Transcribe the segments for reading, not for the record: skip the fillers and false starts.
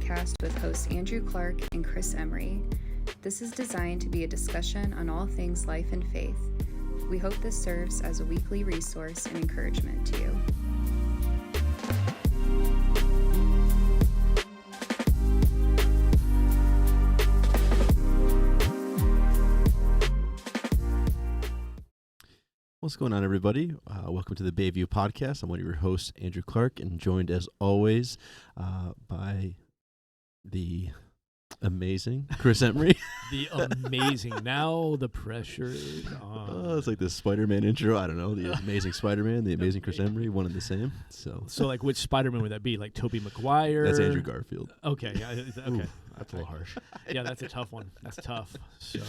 Podcast with hosts Andrew Clark and Chris Emery. This is designed to be a discussion on all things life and faith. We hope this serves as a weekly resource and encouragement to you. What's going on, everybody? Welcome to the Bayview Podcast. I'm one of your hosts, Andrew Clark, and joined, as always, by the amazing Chris Emery. The amazing. Now the pressure is on. Oh, it's like the Spider-Man intro. I don't know. The amazing Spider-Man, the amazing Chris Emery, one and the same. So like, which Spider-Man would that be? Like Tobey Maguire? That's Andrew Garfield. Okay. Okay. Ooh, that's a little harsh. Yeah, that's a tough one. That's tough. So...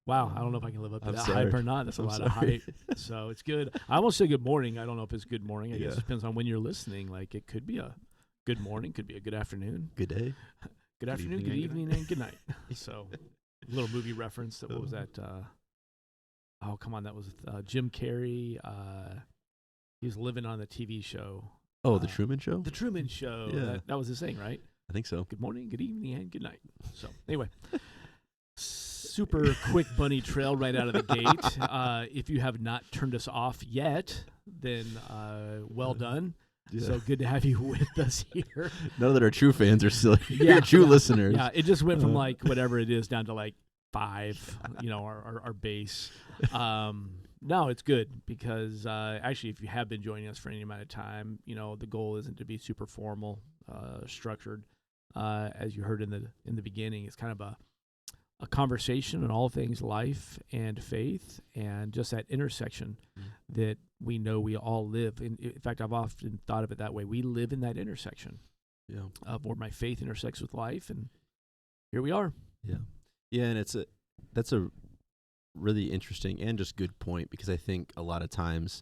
Wow, I don't know if I can live up to that sorry. hype or not. That's a lot of hype. So it's good. I almost say good morning. I don't know if it's good morning. I guess it depends on when you're listening. Like, it could be a good morning, could be a good afternoon. Good day. Good afternoon, good evening, and good night. So, a little movie reference. What was that? Oh, come on. That was Jim Carrey. He was living on the TV show. Oh, The Truman Show? The Truman Show. Yeah. That was his thing, right? I think so. Good morning, good evening, and good night. So, anyway. Super quick bunny trail right out of the gate. If you have not turned us off yet, then well done. Yeah. So good to have you with us here. None that our true fans are still here, true listeners. Yeah, it just went from like whatever it is down to like 5, our base. No, it's good because actually if you have been joining us for any amount of time, the goal isn't to be super formal, structured. As you heard in the beginning, it's kind of a conversation on all things life and faith, and just that intersection that we know we all live in. In fact, I've often thought of it that way. We live in that intersection of where my faith intersects with life, and here we are. Yeah, and that's a really interesting and just good point, because I think a lot of times,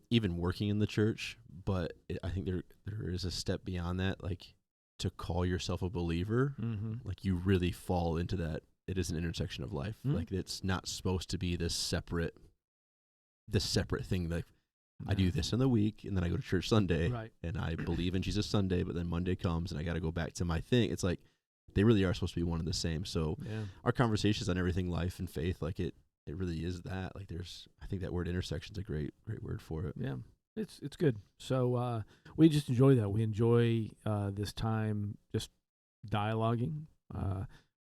even working in the church, but I think there is a step beyond that, like, to call yourself a believer, like, you really fall into that. It is an intersection of life. Like, it's not supposed to be this separate thing. Like, I do this in the week, and then I go to church Sunday, and I believe in Jesus Sunday, but then Monday comes, and I got to go back to my thing. It's like they really are supposed to be one and the same. So our conversations on everything life and faith, like, it really is that. Like, I think that word intersection is a great word for it. Yeah. It's good. So we just enjoy that. We enjoy this time just dialoguing.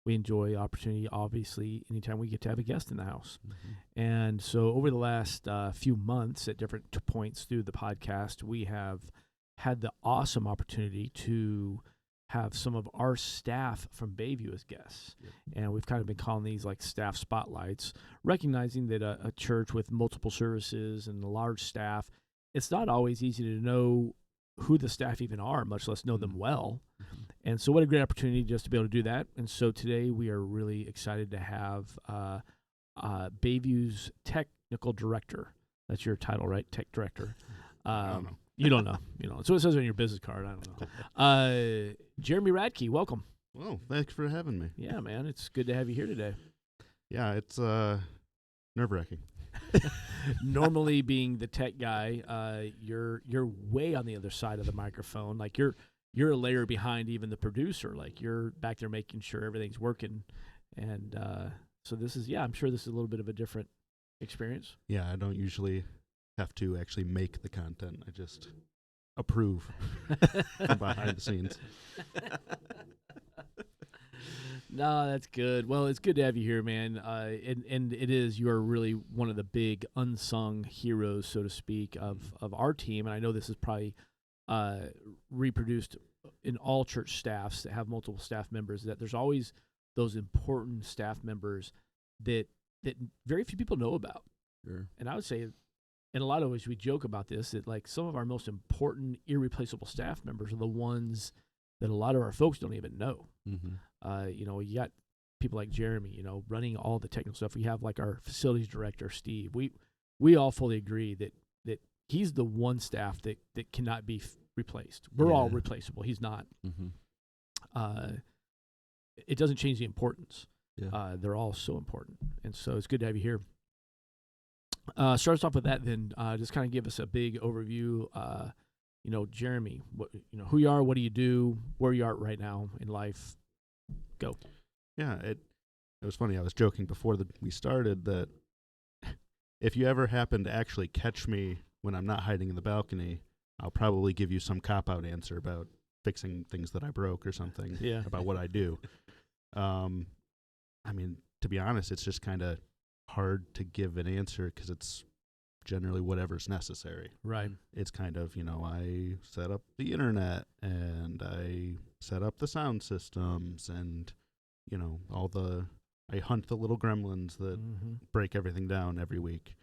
We enjoy opportunity, obviously, anytime we get to have a guest in the house. And so over the last few months at different points through the podcast, we have had the awesome opportunity to have some of our staff from Bayview as guests. And we've kind of been calling these like staff spotlights, recognizing that a church with multiple services and a large staff, it's not always easy to know who the staff even are, much less know them well. And so what a great opportunity just to be able to do that. And so today we are really excited to have Bayview's technical director. That's your title, right? Tech director. I don't know. You don't know. So it says on your business card. I don't know. Jeremy Radtke, welcome. Well, thanks for having me. Yeah, man. It's good to have you here today. Yeah, it's nerve-wracking. Normally, being the tech guy, you're way on the other side of the microphone. Like, you're a layer behind even the producer. Like, you're back there making sure everything's working. And so this is, I'm sure this is a little bit of a different experience. Yeah, I don't usually have to actually make the content. I just approve from behind the scenes. No, that's good. Well, it's good to have you here, man. And you are really one of the big unsung heroes, so to speak, of our team. And I know this is probably reproduced in all church staffs that have multiple staff members, that there's always those important staff members that very few people know about. Sure. And I would say, in a lot of ways, we joke about this, that like some of our most important, irreplaceable staff members are the ones that a lot of our folks don't even know. You got people like Jeremy, running all the technical stuff. We have like our facilities director, Steve. We all fully agree that he's the one staff that cannot be replaced. We're all replaceable. He's not. It doesn't change the importance. They're all so important. And so it's good to have you here. Start us off with that then. Just kind of give us a big overview Jeremy, who you are, what do you do, where you are right now in life. Go. Yeah, it was funny. I was joking before we started that if you ever happen to actually catch me when I'm not hiding in the balcony, I'll probably give you some cop-out answer about fixing things that I broke or something about what I do. I mean, to be honest, it's just kind of hard to give an answer because it's generally whatever's necessary. Right. It's kind of, I set up the internet and I set up the sound systems and, I hunt the little gremlins that break everything down every week,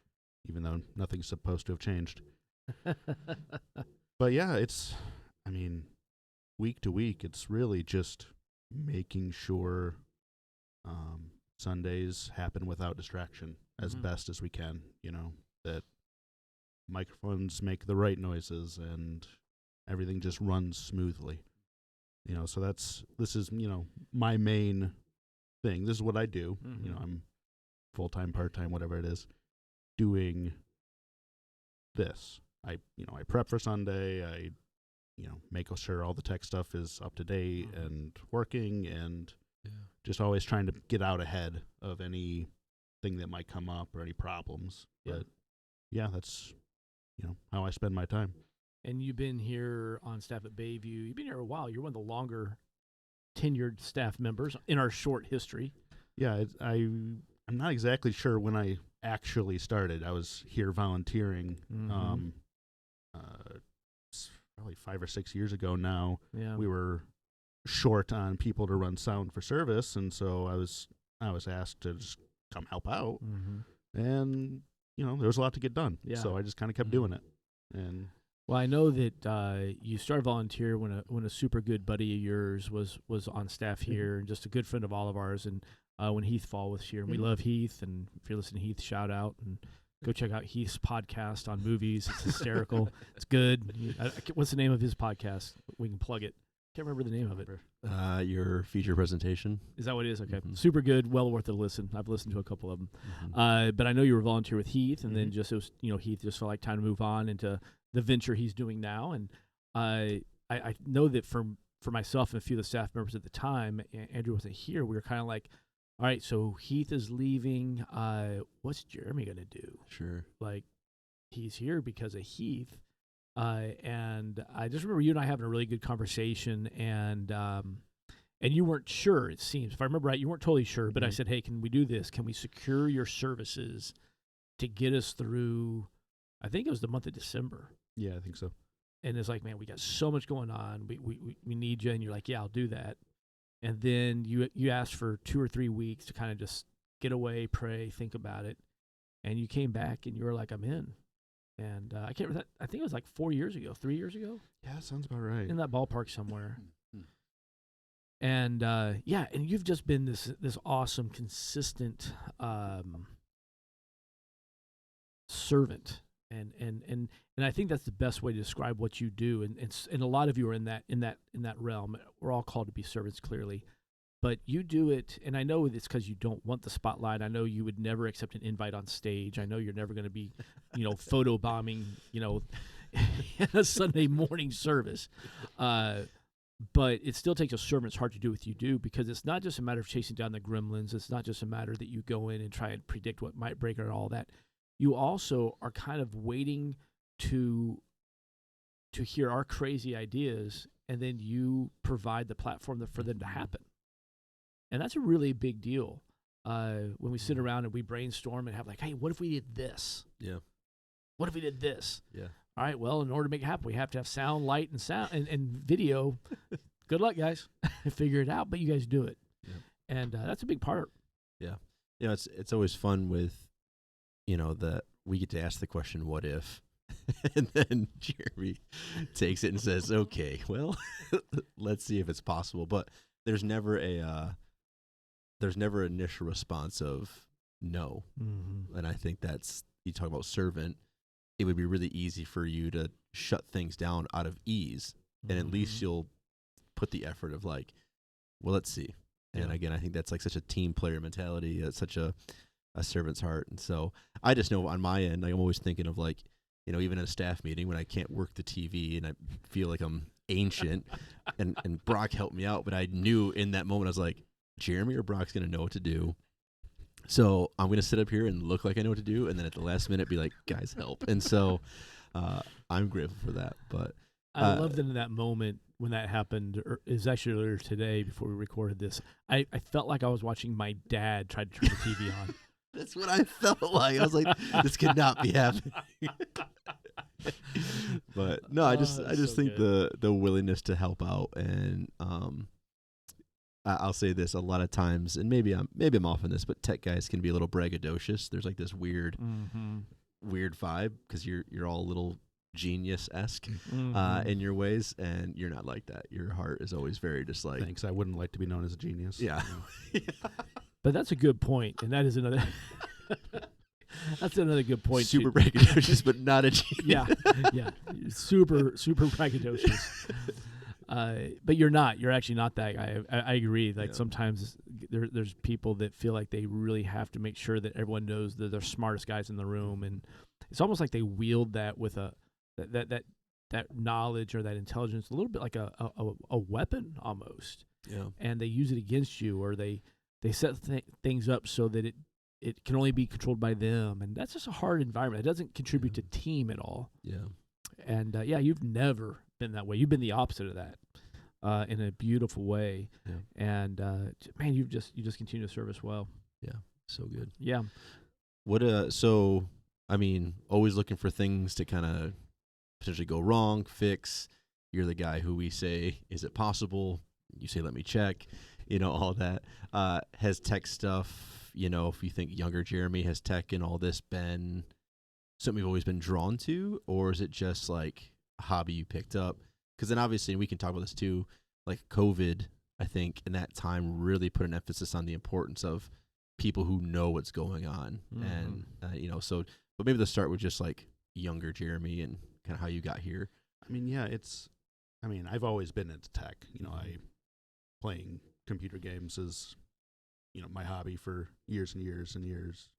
even though nothing's supposed to have changed. But yeah, week to week, it's really just making sure Sundays happen without distraction as best as we can, that microphones make the right noises and everything just runs smoothly. So this is, my main thing. This is what I do. I'm full-time, part-time, whatever it is, doing this. I prep for Sunday. I, make sure all the tech stuff is up to date and working, and just always trying to get out ahead of anything that might come up or any problems. But that's, how I spend my time. And you've been here on staff at Bayview. You've been here a while. You're one of the longer tenured staff members in our short history. Yeah, I'm not exactly sure when I actually started. I was here volunteering probably 5 or 6 years ago now. Yeah. We were short on people to run sound for service, and so I was asked to just come help out. And there was a lot to get done. Yeah. So I just kind of kept doing it. And well, I know that you started volunteer when a super good buddy of yours was on staff here, and just a good friend of all of ours. And when Heath Fall was here, and we love Heath. And if you're listening to Heath, shout out and go check out Heath's podcast on movies. It's hysterical. It's good. What's the name of his podcast? We can plug it. Can't remember the name of it. Your feature presentation. Is that what it is? Okay. Super good. Well worth a listen. I've listened to a couple of them. But I know you were volunteer with Heath, and then just it was, Heath just felt like time to move on into the venture he's doing now. And I know that for myself and a few of the staff members at the time, Andrew wasn't here. We were kind of like, all right, so Heath is leaving. What's Jeremy gonna do? Sure. Like, he's here because of Heath. And I just remember you and I having a really good conversation, and you weren't sure, it seems. If I remember right, you weren't totally sure, but I said, hey, can we do this? Can we secure your services to get us through, I think it was the month of December. Yeah, I think so. And it's like, man, we got so much going on. We need you. And you're like, yeah, I'll do that. And then you asked for 2 or 3 weeks to kind of just get away, pray, think about it. And you came back and you were like, I'm in. And I can't remember that. I think it was like 4 years ago, 3 years ago. Yeah, sounds about right. In that ballpark somewhere. And and you've just been this awesome, consistent servant. And I think that's the best way to describe what you do. And a lot of you are in that realm. We're all called to be servants, clearly. But you do it, and I know it's because you don't want the spotlight. I know you would never accept an invite on stage. I know you're never going to be, photo bombing, in a Sunday morning service. But it still takes a servant's heart to do what you do, because it's not just a matter of chasing down the gremlins. It's not just a matter that you go in and try and predict what might break or all that. You also are kind of waiting to hear our crazy ideas, and then you provide the platform for them to happen. And that's a really big deal when we sit around and we brainstorm and have like, hey, what if we did this? Yeah. What if we did this? Yeah. All right, well, in order to make it happen, we have to have sound, light, and video. Good luck, guys. Figure it out, but you guys do it. Yeah. And that's a big part. Yeah. It's always fun with, that we get to ask the question, what if? And then Jeremy takes it and says, okay, well, let's see if it's possible. But there's never initial response of no. And I think that's, you talk about servant, it would be really easy for you to shut things down out of ease. And at least you'll put the effort of like, well, let's see. And again, I think that's like such a team player mentality. It's such a servant's heart. And so I just know on my end, I'm always thinking of like, even in a staff meeting when I can't work the TV and I feel like I'm ancient, and Brock helped me out, but I knew in that moment I was like, Jeremy or Brock's gonna know what to do. So I'm going to sit up here and look like I know what to do, and then at the last minute be like, guys, help. And so I'm grateful for that. But I loved it in that moment when that happened. It was actually earlier today before we recorded this. I felt like I was watching my dad try to turn the TV on. That's what I felt like. I was like, this could not be happening. But no, I just think the willingness to help out, and I'll say this a lot of times, and maybe I'm off on this, but tech guys can be a little braggadocious. There's like this weird vibe because you're all a little genius-esque in your ways, and you're not like that. Your heart is always very just like, thanks. I wouldn't like to be known as a genius. Yeah. But that's a good point, and that is another. That's another good point. Super braggadocious, but not a genius. Yeah, super braggadocious. But you're not. You're actually not that guy. I agree. Like sometimes there's people that feel like they really have to make sure that everyone knows that they're smartest guys in the room, and it's almost like they wield that with that knowledge or that intelligence a little bit like a weapon almost. Yeah. And they use it against you, or they set things up so that it can only be controlled by them, and that's just a hard environment. It doesn't contribute to team at all. Yeah. And you've never been that way. You've been the opposite of that, in a beautiful way. Yeah. And man, you just continue to serve us well. Yeah. So good. Yeah. So I mean, always looking for things to kind of potentially go wrong, fix. You're the guy who we say, is it possible? You say, let me check. All that. Has tech stuff, if you think younger Jeremy, has tech and all this been something you've always been drawn to, or is it just like a hobby you picked up? Because then obviously, and we can talk about this too, like COVID, I think in that time really put an emphasis on the importance of people who know what's going on. And, but maybe let's start with just like younger Jeremy and kind of how you got here. I mean, yeah, I've always been into tech. Playing computer games is, my hobby for years and years and years.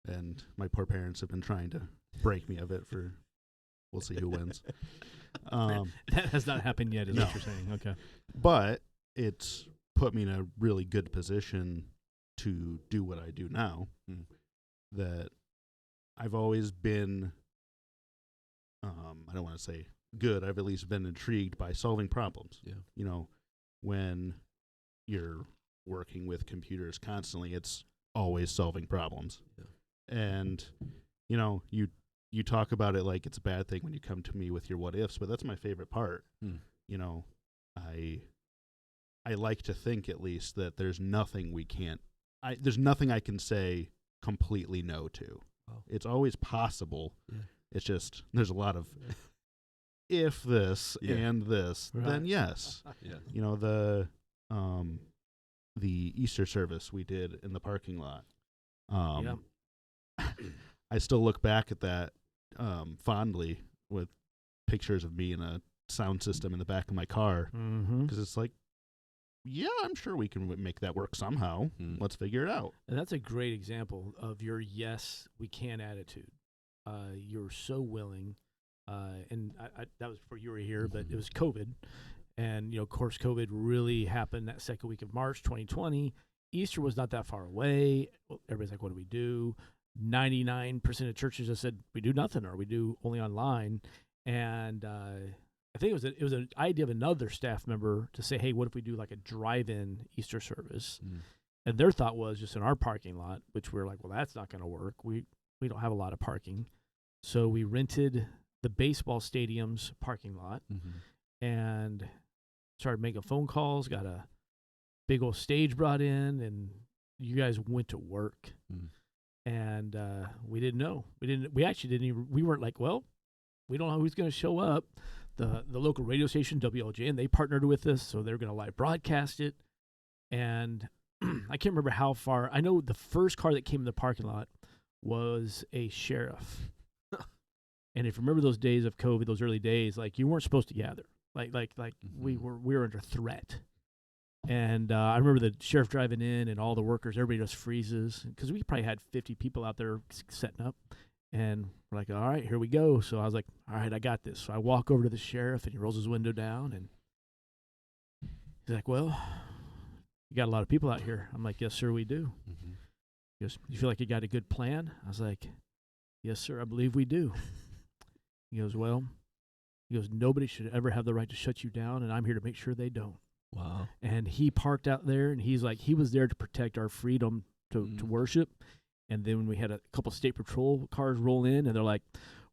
And my poor parents have been trying to break me of it we'll see who wins. That has not happened yet, is what you're saying. Okay. But it's put me in a really good position to do what I do now. That I've always been, I don't want to say good, I've at least been intrigued by solving problems. Yeah. When you're working with computers constantly, it's always solving problems. Yeah. And, you talk about it like it's a bad thing when you come to me with your what ifs, but that's my favorite part. I like to think at least that there's nothing there's nothing I can say completely no to. Wow. It's always possible. Yeah. It's just, there's a lot of if this and this, right. then yes. Yeah. The Easter service we did in the parking lot. I still look back at that fondly with pictures of me in a sound system in the back of my car, because it's like, yeah, I'm sure we can make that work somehow. Let's figure it out. And that's a great example of your yes, we can attitude. You're so willing, and I that was before you were here, but it was COVID. And, of course, COVID really happened that second week of March 2020. Easter was not that far away. Everybody's like, what do we do? 99% of churches just said, we do nothing, or we do only online. And I think it was an idea of another staff member to say, hey, what if we do like a drive-in Easter service? And their thought was just in our parking lot, which we were like, well, that's not going to work. We don't have a lot of parking. So we rented the baseball stadium's parking lot and started making phone calls, got a big old stage brought in, and you guys went to work. And we didn't know. We actually didn't even, we weren't like, well, we don't know who's going to show up. The local radio station, WLJN, they partnered with us, so they're going to live broadcast it. And I can't remember how far. I know the first car that came in the parking lot was a sheriff. And if you remember those days of COVID, those early days, like you weren't supposed to gather. Like we were under threat. And I remember the sheriff driving in and all the workers, everybody just freezes because we probably had 50 people out there setting up. And we're like, all right, here we go. So I was like, all right, I got this. So I walk over to the sheriff, and he rolls his window down, and he's like, well, you got a lot of people out here. I'm like, yes, sir, we do. Mm-hmm. He goes, you feel like you got a good plan? I was like, yes, sir, I believe we do. He goes, nobody should ever have the right to shut you down, and I'm here to make sure they don't. Wow. And he parked out there, and he's like, he was there to protect our freedom to worship. And then when we had a couple state patrol cars roll in, and they're like,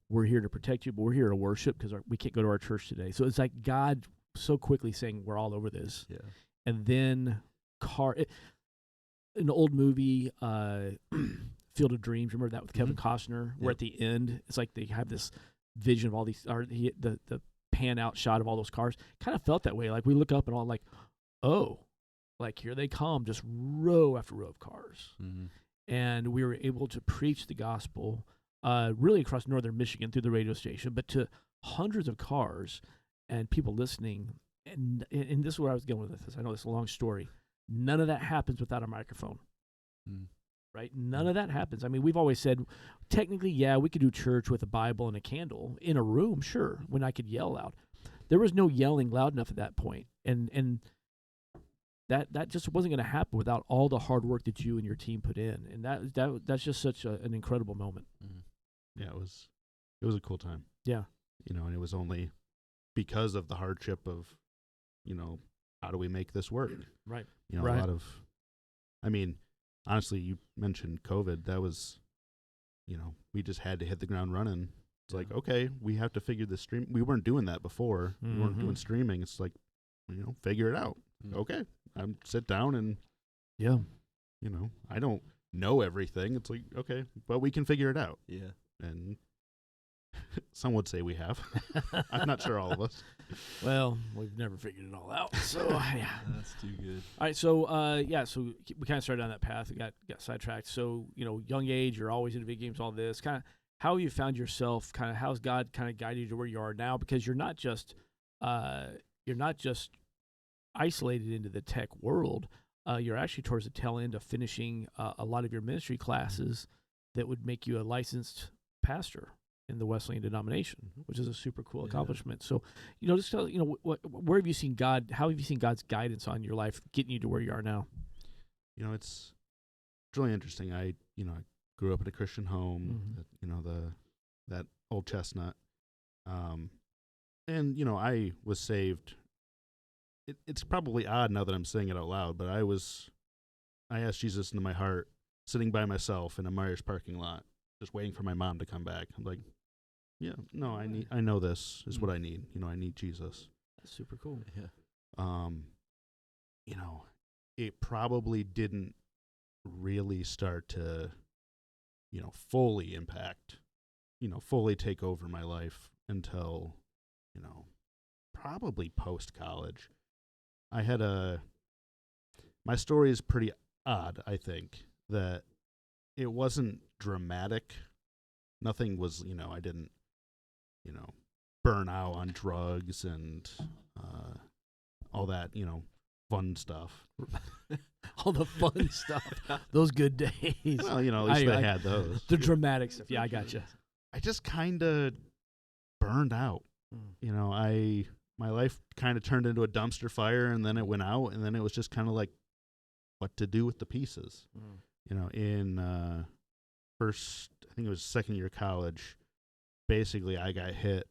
we're here to protect you, but we're here to worship because we can't go to our church today. So it's like God so quickly saying, we're all over this. Yeah. And then an old movie, Field of Dreams, remember that with Kevin Costner, where at the end, it's like they have this vision of all these, or the pan out shot of all those cars. Kind of felt that way. Like we look up and all like, oh, like here they come, just row after row of cars. Mm-hmm. And we were able to preach the gospel really across northern Michigan through the radio station, but to hundreds of cars and people listening. And this is where I was going with this. I know it's a long story. None of that happens without a microphone, right? None of that happens. I mean, we've always said, technically, yeah, we could do church with a Bible and a candle in a room, sure, when I could yell loud. There was no yelling loud enough at that point. And that just wasn't going to happen without all the hard work that you and your team put in. And that's just such an incredible moment. Yeah, it was a cool time. Yeah. And it was only because of the hardship of, how do we make this work? Right. A lot of, honestly, you mentioned COVID. That was, we just had to hit the ground running. It's like, okay, we have to figure this stream. We weren't doing that before. We weren't doing streaming. It's like, figure it out. Okay. Sit down and, I don't know everything. It's like, okay, but we can figure it out. Yeah. And some would say we have. I'm not sure all of us. Well, we've never figured it all out. So, yeah. That's too good. All right. So, so we kind of started down that path. We got sidetracked. So, young age, you're always into video games, all this. Kind of how you found yourself, kind of how's God kind of guided you to where you are now? Because you're not just isolated into the tech world. You're actually towards the tail end of finishing a lot of your ministry classes that would make you a licensed pastor in the Wesleyan denomination, which is a super cool accomplishment. So, just tell, where have you seen God? How have you seen God's guidance on your life getting you to where you are now? It's really interesting. I grew up in a Christian home, that old chestnut. And, I was saved. It's probably odd now that I'm saying it out loud, but I asked Jesus into my heart, sitting by myself in a Myers parking lot, just waiting for my mom to come back. I'm like, yeah, no, I know this is what I need. I need Jesus. That's super cool. Yeah. It probably didn't really start to, fully impact, fully take over my life until, probably post-college. My story is pretty odd, I think, that it wasn't dramatic. Nothing was, I didn't, burn out on drugs and all that, fun stuff. All the fun stuff. Those good days. Well, at least I had those. The dramatic stuff. Yeah, I got you. I just kind of burned out. My life kind of turned into a dumpster fire, and then it went out, and then it was just kind of like what to do with the pieces. In first, I think it was second year college, basically I got hit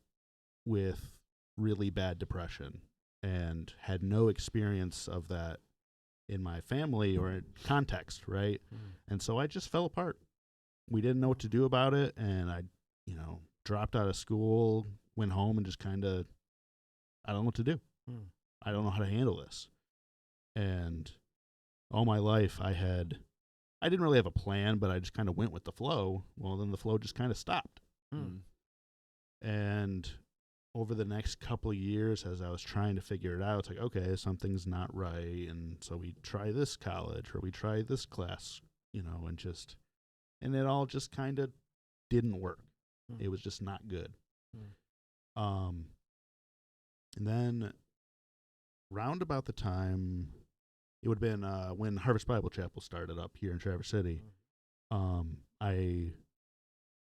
with really bad depression and had no experience of that in my family or in context, right? And so I just fell apart. We didn't know what to do about it, and I, dropped out of school, went home, and just kind of, I don't know what to do. I don't know how to handle this. And all my life I didn't really have a plan, but I just kind of went with the flow. Well, then the flow just kind of stopped. And over the next couple of years, as I was trying to figure it out, it's like, okay, something's not right. And so we try this college or we try this class, and it all just kind of didn't work. It was just not good. And then round about the time, it would have been when Harvest Bible Chapel started up here in Traverse City, I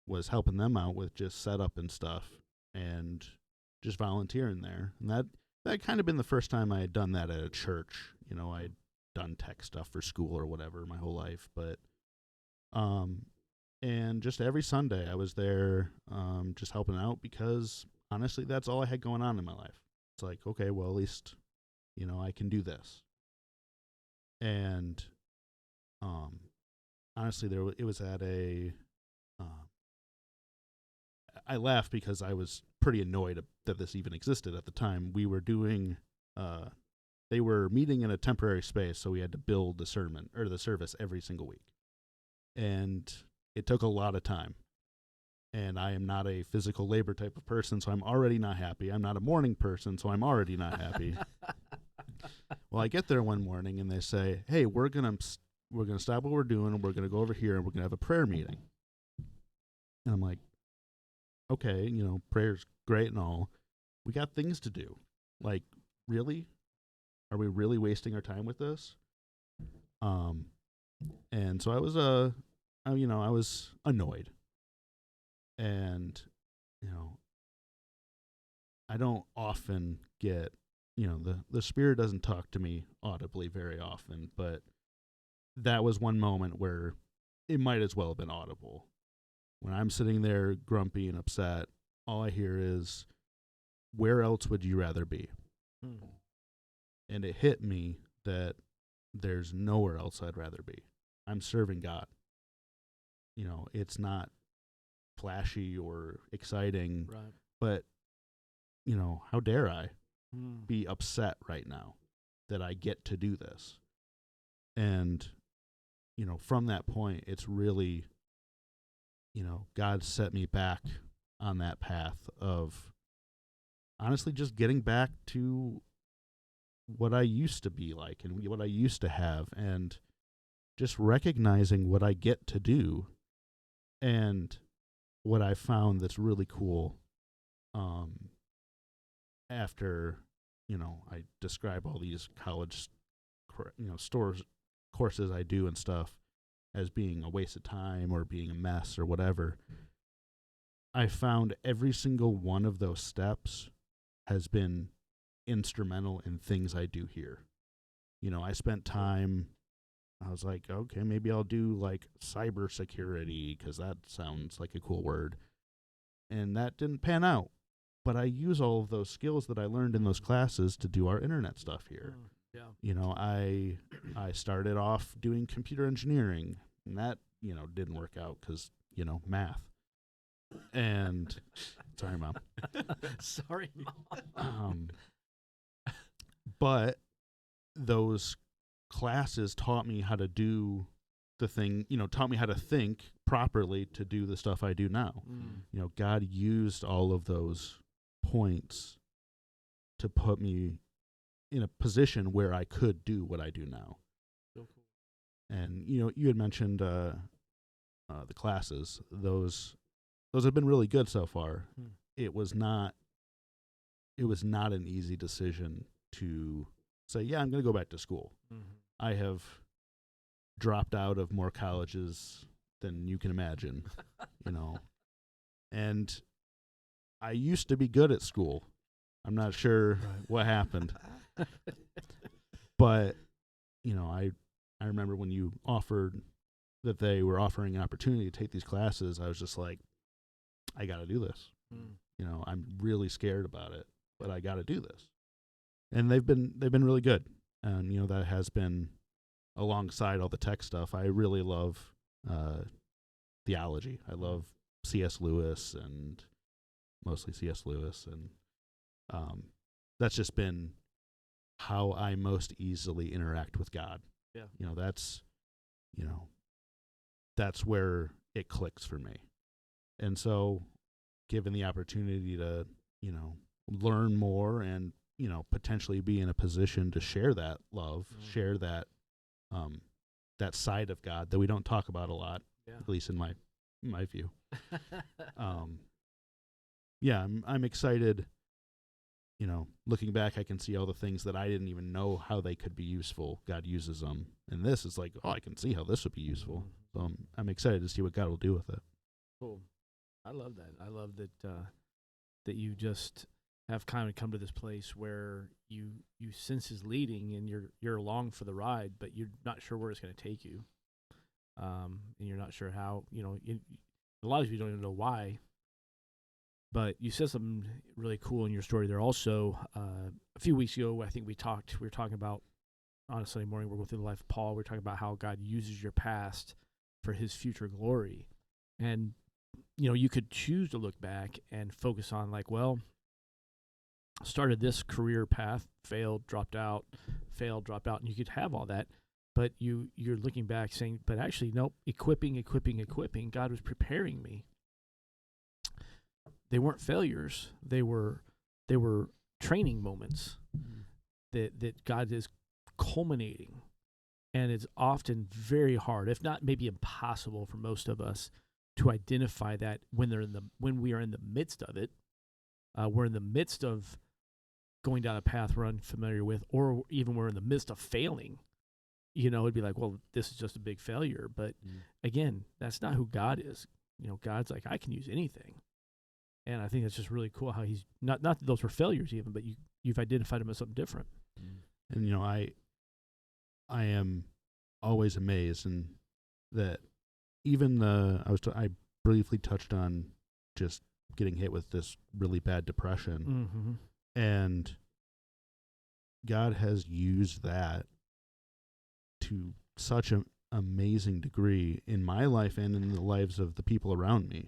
was helping them out with just setup and stuff and just volunteering there. And that kind of been the first time I had done that at a church. You know, I'd done tech stuff for school or whatever my whole life, but and just every Sunday I was there just helping out because honestly that's all I had going on in my life. It's like, okay, well, at least, you know, I can do this. And honestly, it was at a I laugh because I was pretty annoyed that this even existed at the time. We were doing they were meeting in a temporary space, so we had to build the sermon or the service every single week. And it took a lot of time. And I am not a physical labor type of person, so I'm already not happy. I'm not a morning person, so I'm already not happy. Well, I get there one morning and they say, "Hey, we're gonna stop what we're doing and we're gonna go over here and we're gonna have a prayer meeting." And I'm like, okay, you know, prayer's great and all. We got things to do. Like, really? Are we really wasting our time with this? And so I was I was annoyed. And, you know, I don't often get, you know, the Spirit doesn't talk to me audibly very often, but that was one moment where it might as well have been audible. When I'm sitting there grumpy and upset, all I hear is, "Where else would you rather be?" And it hit me that there's nowhere else I'd rather be. I'm serving God. You know, it's not flashy or exciting, Right. but, you know, how dare I be upset right now that I get to do this? And, you know, from that point, it's really, you know, God set me back on that path of honestly just getting back to what I used to be like and what I used to have, and just recognizing what I get to do. And what I found that's really cool, after, you know, I describe all these college, courses I do and stuff as being a waste of time or being a mess or whatever, I found every single one of those steps has been instrumental in things I do here. You know, I spent time, I was like, okay, maybe I'll do like cybersecurity because that sounds like a cool word. And that didn't pan out. But I use all of those skills that I learned in those classes to do our internet stuff here. Yeah. You know, I started off doing computer engineering, and that, you know, didn't work out because, you know, math. And sorry, Mom. Sorry, Mom. But those classes taught me how to do the thing, you know, taught me how to think properly to do the stuff I do now. You know, God used all of those points to put me in a position where I could do what I do now. So cool. And, you know, you had mentioned the classes. Those have been really good so far. It was not an easy decision to say, yeah, I'm going to go back to school. I have dropped out of more colleges than you can imagine, you know. And I used to be good at school. I'm not sure what happened. But, you know, I remember when you offered that they were offering an opportunity to take these classes, I was just like, I got to do this. You know, I'm really scared about it, but I got to do this. And they've been really good. And, you know, that has been alongside all the tech stuff. I really love theology. I love C.S. Lewis, and mostly C.S. Lewis. And that's just been how I most easily interact with God. Yeah. You know, that's where it clicks for me. And so given the opportunity to, you know, learn more and, you know, potentially be in a position to share that love, share that that side of God that we don't talk about a lot, at least in my view. Yeah, I'm excited. You know, looking back, I can see all the things that I didn't even know how they could be useful. God uses them. And this is like, oh, I can see how this would be useful. So I'm excited to see what God will do with it. Cool. I love that. I love that that you just have kind of come to this place where you sense His leading, and you're along for the ride, but you're not sure where it's going to take you, and you're not sure how. A lot of you don't even know why. But you said something really cool in your story there. Also, a few weeks ago, I think we were talking about on a Sunday morning. We're going through the life of Paul. We're talking about how God uses your past for His future glory, and you could choose to look back and focus on started this career path, failed, dropped out, and you could have all that. But you're looking back saying, but actually, nope, equipping. God was preparing me. They weren't failures. They were training moments that God is culminating. And it's often very hard, if not maybe impossible for most of us, to identify that when we are in the midst of it. We're in the midst of going down a path we're unfamiliar with, or even we're in the midst of failing. It'd be like, well, this is just a big failure. But again, that's not who God is. God's like, I can use anything. And I think that's just really cool how He's not that those were failures even, but you've identified them as something different. And I am always amazed, and that even I briefly touched on just getting hit with this really bad depression, and God has used that to such an amazing degree in my life and in the lives of the people around me,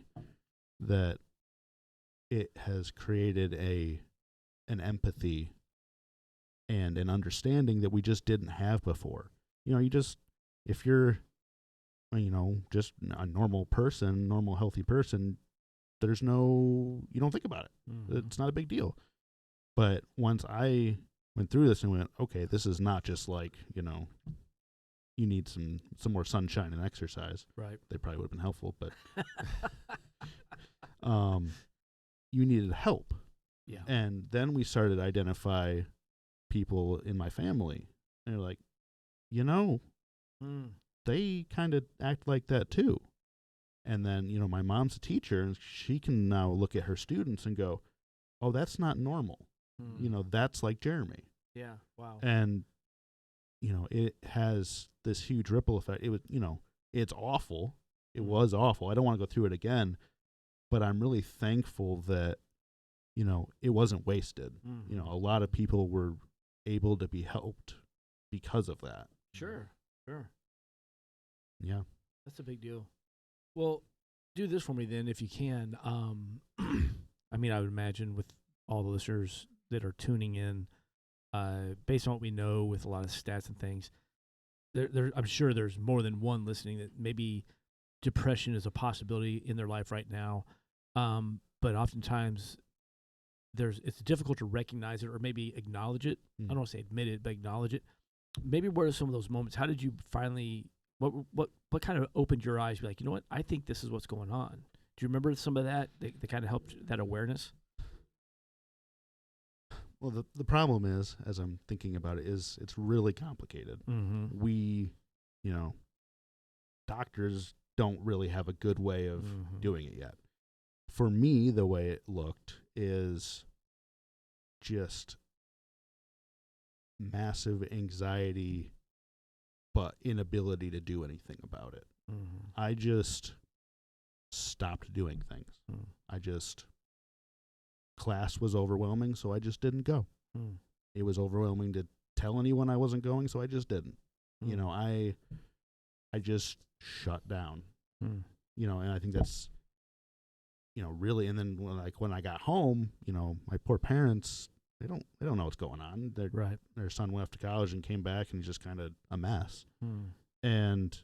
that it has created an empathy and an understanding that we just didn't have before. If you're, just a normal person, normal healthy person, you don't think about it. It's not a big deal. But once I went through this and went, okay, this is not just like, you need some more sunshine and exercise. Right. They probably would have been helpful, but you needed help. Yeah. And then we started to identify people in my family. And they're like, they kind of act like that too. And then, my mom's a teacher, and she can now look at her students and go, oh, that's not normal. That's like Jeremy. Yeah. Wow. And, it has this huge ripple effect. It was, it's awful. It was awful. I don't want to go through it again, but I'm really thankful that, it wasn't wasted. A lot of people were able to be helped because of that. Sure. Yeah. That's a big deal. Well, do this for me then, if you can. I would imagine with all the listeners that are tuning in, based on what we know with a lot of stats and things, I'm sure there's more than one listening that maybe depression is a possibility in their life right now. But oftentimes it's difficult to recognize it or maybe acknowledge it. I don't want to say admit it, but acknowledge it. Maybe what are some of those moments? How did you finally, what kind of opened your eyes? Be like, what? I think this is what's going on. Do you remember some of that kind of helped that awareness? Well, the problem is, as I'm thinking about it, is it's really complicated. We, doctors don't really have a good way of doing it yet. For me, the way it looked is just massive anxiety, but inability to do anything about it. I just stopped doing things. Class was overwhelming, so I just didn't go. It was overwhelming to tell anyone I wasn't going, so I just didn't. I just shut down. And I think that's, really. And then when I got home, my poor parents, they don't know what's going on. Their son went off to college and came back, and he's just kind of a mess. And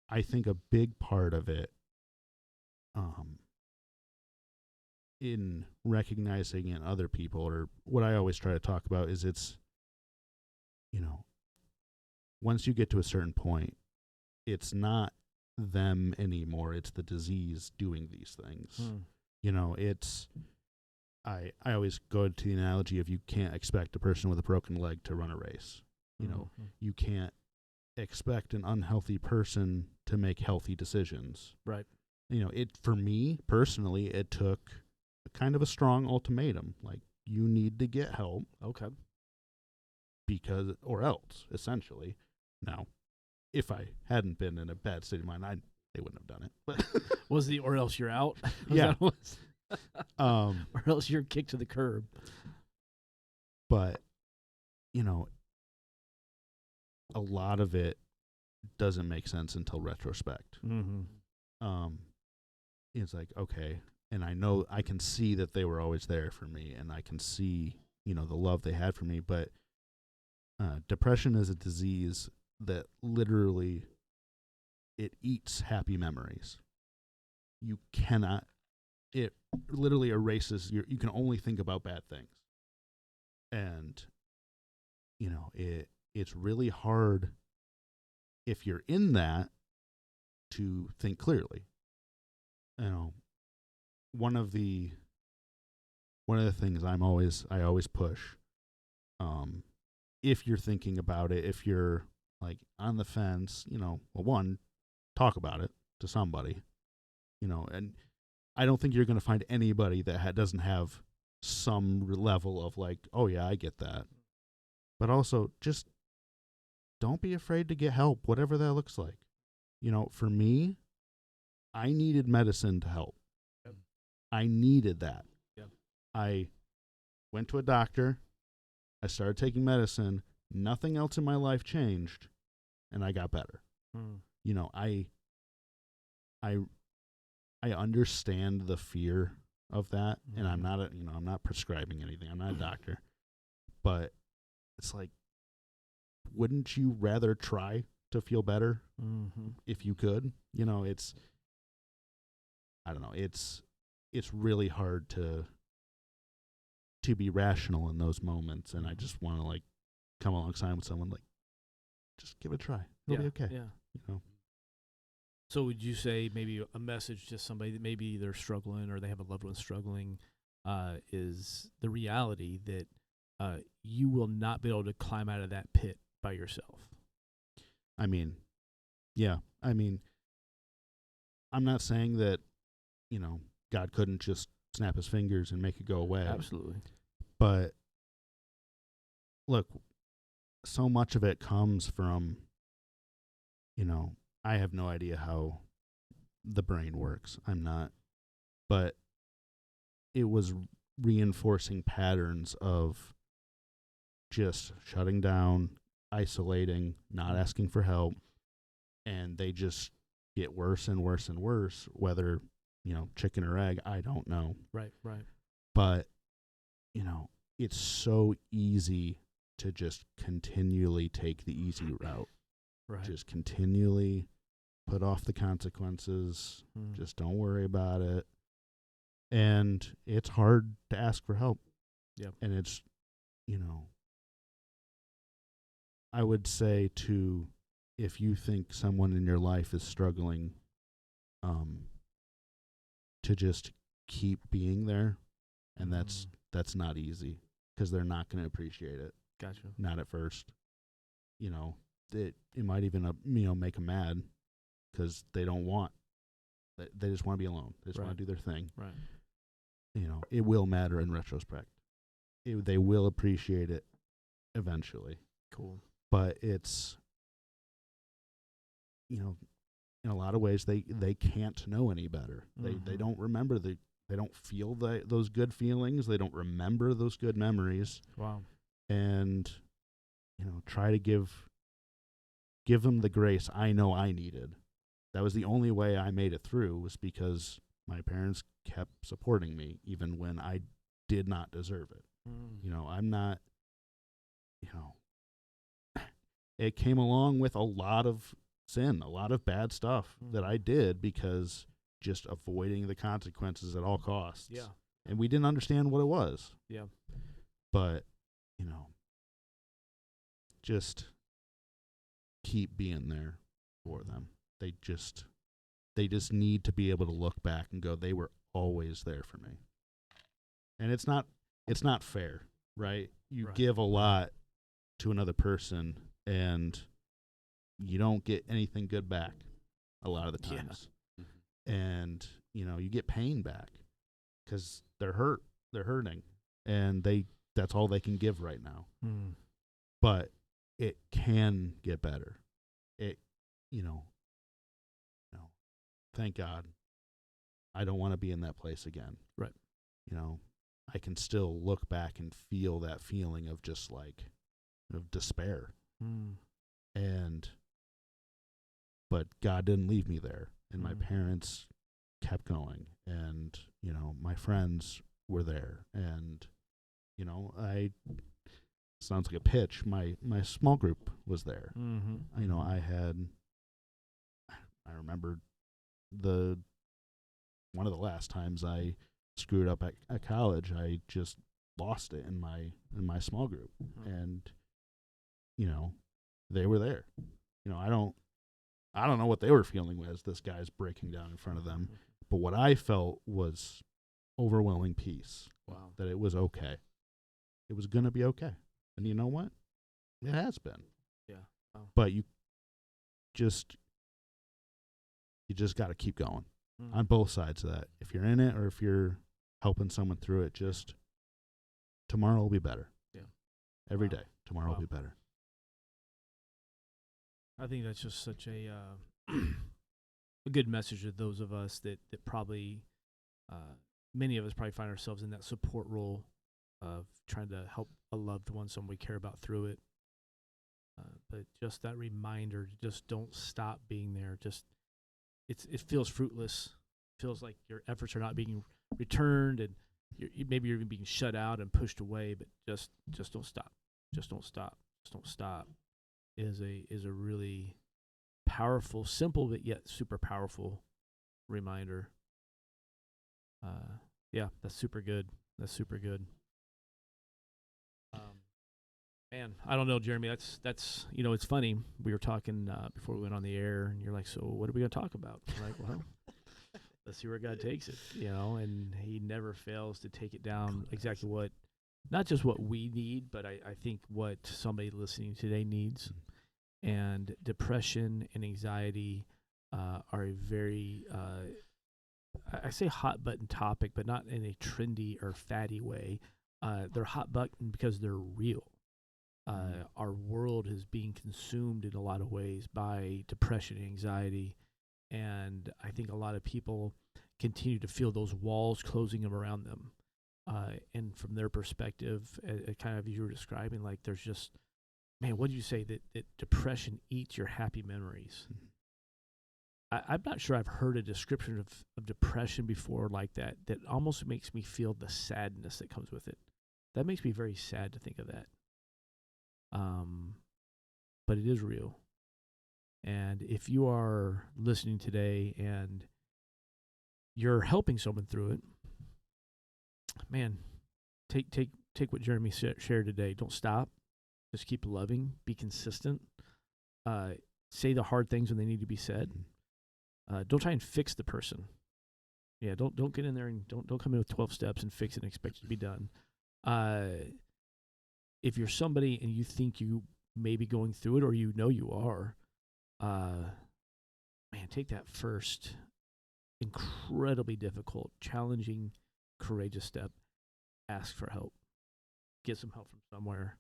I think a big part of it, in recognizing in other people, or what I always try to talk about, is it's, once you get to a certain point, it's not them anymore. It's the disease doing these things. It's, I always go to the analogy of, you can't expect a person with a broken leg to run a race. You can't expect an unhealthy person to make healthy decisions. Right. for me personally, it took kind of a strong ultimatum. Like, you need to get help. Okay. Because, or else, essentially. Now, if I hadn't been in a bad state of mind, they wouldn't have done it. But Was the or else you're out? Yeah. Or else you're kicked to the curb. But, a lot of it doesn't make sense until retrospect. Mm-hmm. It's like, okay, and I can see that they were always there for me, and I can see, the love they had for me. But depression is a disease that literally, it eats happy memories. You cannot, it literally erases you can only think about bad things. And, it's really hard if you're in that to think clearly. One of the things I always push, if you're thinking about it, if you're like on the fence, well, one, talk about it to somebody, and I don't think you're going to find anybody that doesn't have some level of like, oh yeah, I get that. But also, just don't be afraid to get help, whatever that looks like. For me, I needed medicine to help. Yep. I needed that. Yep. I went to a doctor. I started taking medicine. Nothing else in my life changed, and I got better. I understand the fear of that, and I'm not I'm not prescribing anything. I'm not a doctor, but it's like, wouldn't you rather try to feel better if you could? It's, I don't know. It's really hard to be rational in those moments, and I just want to like come alongside with someone, like, just give it a try. It'll be okay. Yeah. So would you say maybe a message to somebody that maybe they're struggling or they have a loved one struggling is the reality that you will not be able to climb out of that pit by yourself? I mean, yeah. I mean, I'm not saying that, God couldn't just snap his fingers and make it go away. Absolutely. But look, so much of it comes from, I have no idea how the brain works. I'm not. But it was reinforcing patterns of just shutting down, isolating, not asking for help, and they just get worse and worse and worse, whether, chicken or egg, I don't know. Right. But, it's so easy to just continually take the easy route. Right. Just continually put off the consequences. Just don't worry about it. And it's hard to ask for help. Yep. And it's, I would say if you think someone in your life is struggling, to just keep being there. And that's not easy, because they're not going to appreciate it. Gotcha. Not at first. It might even, make them mad, because they don't want, they just want to be alone. They just want to do their thing. Right. It will matter in retrospect. They will appreciate it eventually. Cool. But it's, in a lot of ways, they can't know any better. They don't remember they don't feel those good feelings. They don't remember those good memories. Wow. And, try to give them the grace I know I needed. That was the only way I made it through, was because my parents kept supporting me even when I did not deserve it. I'm not, it came along with a lot of sin, a lot of bad stuff that I did, because just avoiding the consequences at all costs. Yeah. And we didn't understand what it was. Yeah. But, just keep being there for them. They just need to be able to look back and go, they were always there for me. And it's not fair, right? You give a lot to another person, and you don't get anything good back a lot of the times. and you get pain back because they're hurting, and that's all they can give right now. But it can get better. It thank God I don't want to be in that place again. Right. I can still look back and feel that feeling of just like of despair. But God didn't leave me there, and my parents kept going, and my friends were there, and I sounds like a pitch. My small group was there. I remember one of the last times I screwed up at college, I just lost it in my small group, and they were there. I don't know what they were feeling as this guy's breaking down in front of them, but what I felt was overwhelming peace. Wow. That it was okay. It was going to be okay. And you know what? It has been. Yeah. Wow. But you just got to keep going on both sides of that. If you're in it or if you're helping someone through it, just tomorrow will be better. Yeah. Every day, tomorrow will be better. I think that's just such a good message to those of us that probably, many of us probably find ourselves in that support role of trying to help a loved one, someone we care about through it. But just that reminder, just don't stop being there. Just it feels fruitless. It feels like your efforts are not being returned, and maybe you're even being shut out and pushed away. But just don't stop. Just don't stop. Just don't stop. Is a really powerful, simple but yet super powerful reminder. Yeah, that's super good. That's super good. Man, I don't know, Jeremy. That's it's funny. We were talking before we went on the air, and you're like, "So what are we going to talk about?" I'm like, "Well, let's see where God takes it." And He never fails to take it down exactly what, not just what we need, but I think what somebody listening today needs. And depression and anxiety are a very, I say hot button topic, but not in a trendy or fatty way. They're hot button because they're real. Our world is being consumed in a lot of ways by depression and anxiety. And I think a lot of people continue to feel those walls closing around them. And from their perspective, kind of you were describing, like there's just, man, what did you say? That depression eats your happy memories. I'm not sure I've heard a description of depression before like that almost makes me feel the sadness that comes with it. That makes me very sad to think of that. But it is real. And if you are listening today and you're helping someone through it, man, take what Jeremy shared today. Don't stop. Just keep loving. Be consistent. Say the hard things when they need to be said. Don't try and fix the person. Yeah, don't get in there and don't come in with 12 steps and fix it and expect it to be done. If you're somebody and you think you may be going through it or you are, man, take that first incredibly difficult, challenging, courageous step. Ask for help. Get some help from somewhere.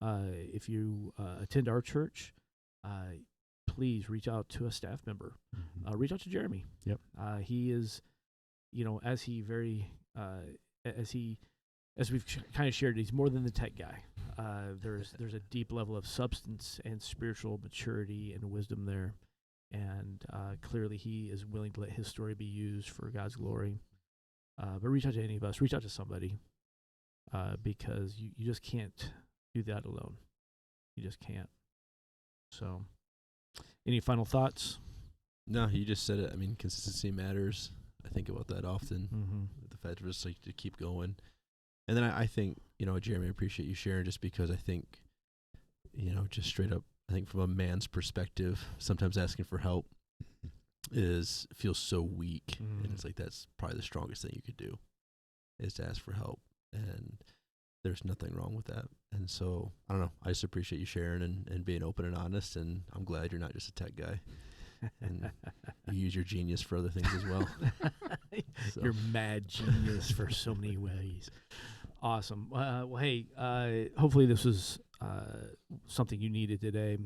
If you attend our church, please reach out to a staff member. Reach out to Jeremy. Yep. He is, as we've kind of shared, he's more than the tech guy. There's a deep level of substance and spiritual maturity and wisdom there. And clearly he is willing to let his story be used for God's glory. But reach out to any of us. Reach out to somebody because you just can't do that alone. You just can't. So, any final thoughts? No, you just said it. I mean, consistency matters. I think about that often. The fact of just like to keep going. And then I think, Jeremy, I appreciate you sharing just because I think, just straight up, I think from a man's perspective, sometimes asking for help feels so weak. And it's like, that's probably the strongest thing you could do is to ask for help. And there's nothing wrong with that. And so, I don't know, I just appreciate you sharing and being open and honest. And I'm glad you're not just a tech guy. And you use your genius for other things as well. So. You're mad genius for so many ways. Awesome. Well, hey, hopefully this was something you needed today.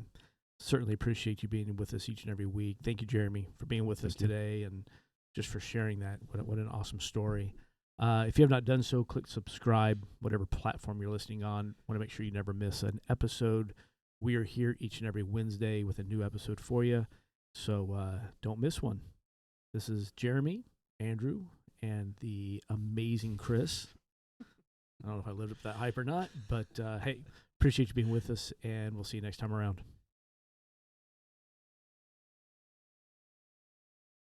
Certainly appreciate you being with us each and every week. Thank you, Jeremy, for being with us today and just for sharing that. What an awesome story. If you have not done so, click subscribe, whatever platform you're listening on. Want to make sure you never miss an episode. We are here each and every Wednesday with a new episode for you, so don't miss one. This is Jeremy, Andrew, and the amazing Chris. I don't know if I lived up to that hype or not, but hey, appreciate you being with us, and we'll see you next time around.